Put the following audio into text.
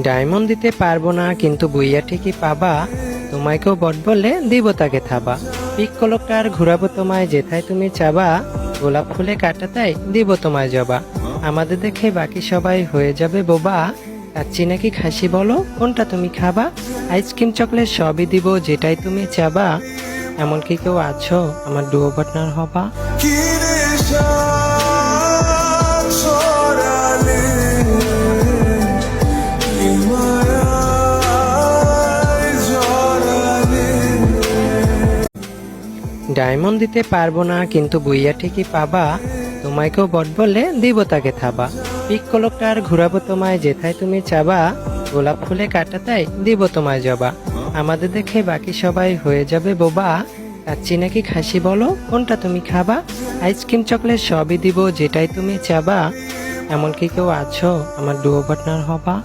Diamond দিতে পারবো না কিন্তু বুইয়া ঠিকই পাবা, তোমায় কেউ বট বললে দিব তাকে থাবা। পিক কলকটার ঘুরাবো তোমায় যেথায় তুমি চাবা, গোলাপ ফুলে কাটাতাই দিব তোমায় জবা। আমাদের দেখে বাকি সবাই হয়ে যাবে বোবা, কাচ্চি নাকি খাসি বলো কোনটা তুমি খাবা। আইসক্রিম চকলেট সবই দিব যেটাই তুমি চাবা, এমন কি কেউ আছো আমার ডুও পার্টনার হবা। ডায়মন্ড দিতে পারবো না কিন্তু বুইয়া ঠিকই পাবা, তোমায় কেউ বট বললে দিব তাকে থাবা। পিক কলকটার ঘুরাবো তোমায় যেথায় তুমি চাবা, গোলাপ ফুলে কাটাতাই দিব তোমায় জবা। আমাদের দেখে বাকি সবাই হয়ে যাবে বোবা, কাচ্চি নাকি খাসি বলো কোনটা তুমি খাবা। আইসক্রিম চকলেট সবই দিব যেটাই তুমি চাবা, এমন কি কেউ আছো আমার ডুও পার্টনার হবা।